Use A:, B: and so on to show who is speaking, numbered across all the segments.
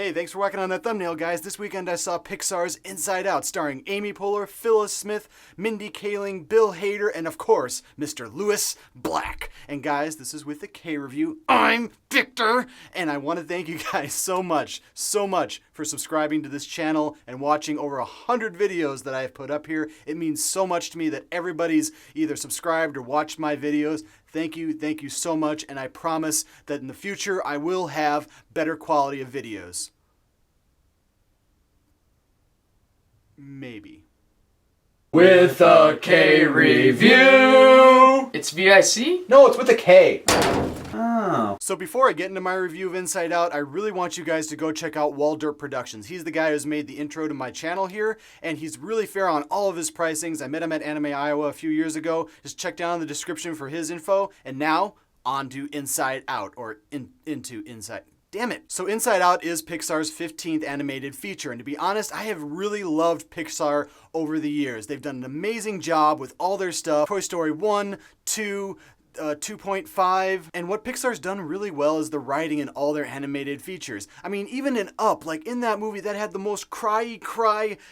A: Hey, thanks for working on that thumbnail, guys. This weekend I saw Pixar's Inside Out, starring Amy Poehler, Phyllis Smith, Mindy Kaling, Bill Hader, and of course, Mr. Lewis Black. And guys, this is with the K review. I'm Victor, and I want to thank you guys so much for subscribing to this channel and watching over 100 videos that I have put up here. It means so much to me that everybody's either subscribed or watched my videos. Thank you so much, and I promise that in the future I will have better quality of videos. Maybe.
B: With a K review!
C: It's VIC?
B: No, it's with a K.
C: Oh.
A: So before I get into my review of Inside Out, I really want you guys to go check out WalDerp Productions. He's the guy who's made the intro to my channel here, and he's really fair on all of his pricings. I met him at Anime Iowa a few years ago. Just check down in the description for his info. And now, on to Inside Out, or into Inside. Damn it. So Inside Out is Pixar's 15th animated feature, and to be honest, I have really loved Pixar over the years. They've done an amazing job with all their stuff. Toy Story 1, 2, 2.5, and what Pixar's done really well is the writing in all their animated features. I mean, even in Up, like in that movie that had the most cry,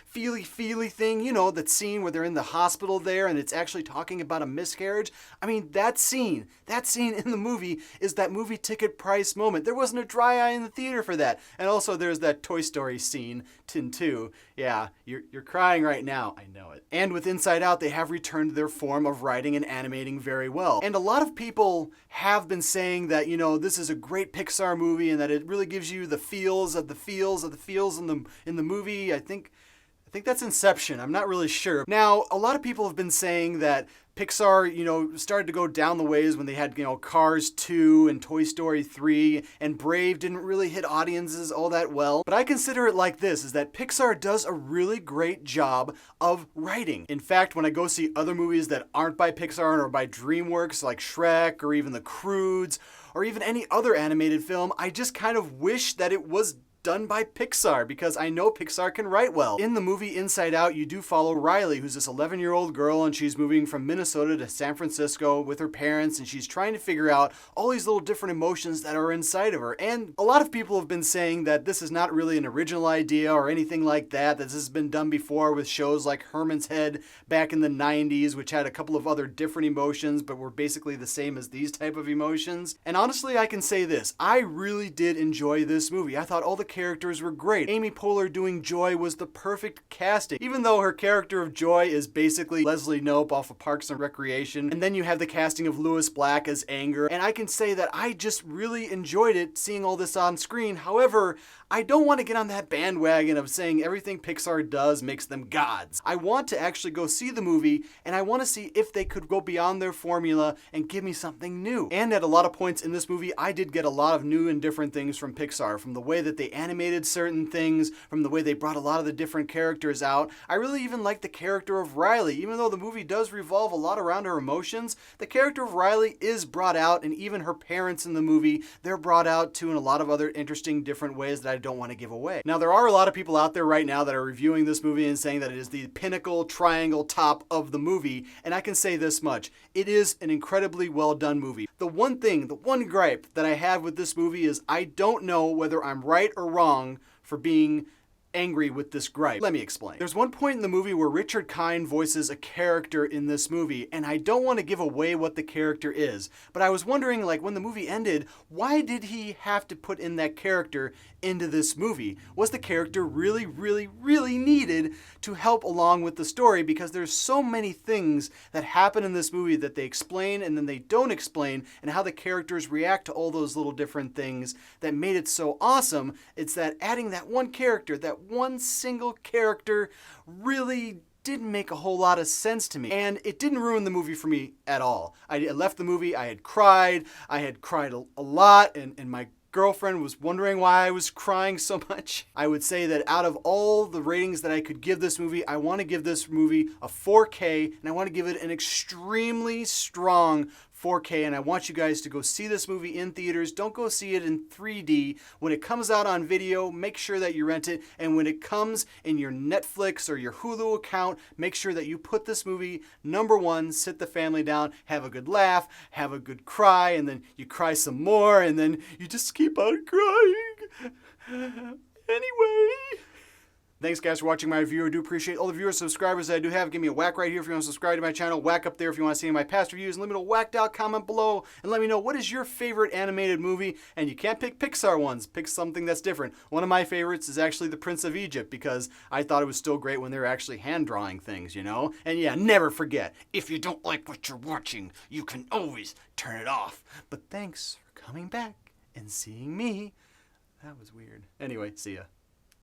A: feely thing, you know, that scene where they're in the hospital there and it's actually talking about a miscarriage. I mean, that scene in the movie is that movie ticket price moment. There wasn't a dry eye in the theater for that. And also there's that Toy Story scene, Tin 2. Yeah, you're crying right now. I know it. And with Inside Out, they have returned to their form of writing and animating very well. And a lot of people have been saying that, you know, this is a great Pixar movie and that it really gives you the feels in the movie. I think that's Inception. I'm not really sure. Now, a lot of people have been saying that Pixar, you know, started to go down the ways when they had, you know, Cars 2 and Toy Story 3, and Brave didn't really hit audiences all that well. But I consider it like this, is that Pixar does a really great job of writing. In fact, when I go see other movies that aren't by Pixar or by DreamWorks, like Shrek or even The Croods, or even any other animated film, I just kind of wish that it was done by Pixar, because I know Pixar can write well. In the movie Inside Out, you do follow Riley, who's this 11-year-old girl, and she's moving from Minnesota to San Francisco with her parents, and she's trying to figure out all these little different emotions that are inside of her. And a lot of people have been saying that this is not really an original idea or anything like that this has been done before with shows like Herman's Head back in the 90s, which had a couple of other different emotions, but were basically the same as these type of emotions. And honestly, I can say this, I really did enjoy this movie. I thought all the characters were great. Amy Poehler doing Joy was the perfect casting, even though her character of Joy is basically Leslie Knope off of Parks and Recreation. And then you have the casting of Lewis Black as Anger, and I can say that I just really enjoyed it, seeing all this on screen. However, I don't want to get on that bandwagon of saying everything Pixar does makes them gods. I want to actually go see the movie, and I want to see if they could go beyond their formula and give me something new. And at a lot of points in this movie, I did get a lot of new and different things from Pixar, from the way that they animated certain things, from the way they brought a lot of the different characters out. I really even like the character of Riley. Even though the movie does revolve a lot around her emotions, the character of Riley is brought out, and even her parents in the movie, they're brought out too in a lot of other interesting different ways that I don't want to give away. Now, there are a lot of people out there right now that are reviewing this movie and saying that it is the pinnacle triangle top of the movie, and I can say this much, it is an incredibly well done movie. The one gripe that I have with this movie is I don't know whether I'm right or wrong for being angry with this gripe. Let me explain. There's one point in the movie where Richard Kind voices a character in this movie, and I don't want to give away what the character is, but I was wondering, like, when the movie ended, why did he have to put in that character into this movie? Was the character really needed to help along with the story? Because there's so many things that happen in this movie that they explain and then they don't explain, and how the characters react to all those little different things that made it so awesome. It's that adding that one character, that one single character, really didn't make a whole lot of sense to me, and it didn't ruin the movie for me at all. I left the movie, I had cried a lot, and my girlfriend was wondering why I was crying so much. I would say that out of all the ratings that I could give this movie, I want to give this movie a 4K, and I want to give it an extremely strong 4K, and I want you guys to go see this movie in theaters. Don't go see it in 3D. When it comes out on video, make sure that you rent it, and when it comes in your Netflix or your Hulu account, make sure that you put this movie number one, sit the family down, have a good laugh, have a good cry, and then you cry some more, and then you just keep on crying. Thanks, guys, for watching my review. I do appreciate all the viewers and subscribers that I do have. Give me a whack right here if you want to subscribe to my channel. Whack up there if you want to see my past reviews. And let me know a whacked out comment below. And let me know what is your favorite animated movie. And you can't pick Pixar ones. Pick something that's different. One of my favorites is actually The Prince of Egypt because I thought it was still great when they were actually hand drawing things, you know? And yeah, never forget, if you don't like what you're watching, you can always turn it off. But thanks for coming back and seeing me. That was weird. Anyway, see ya.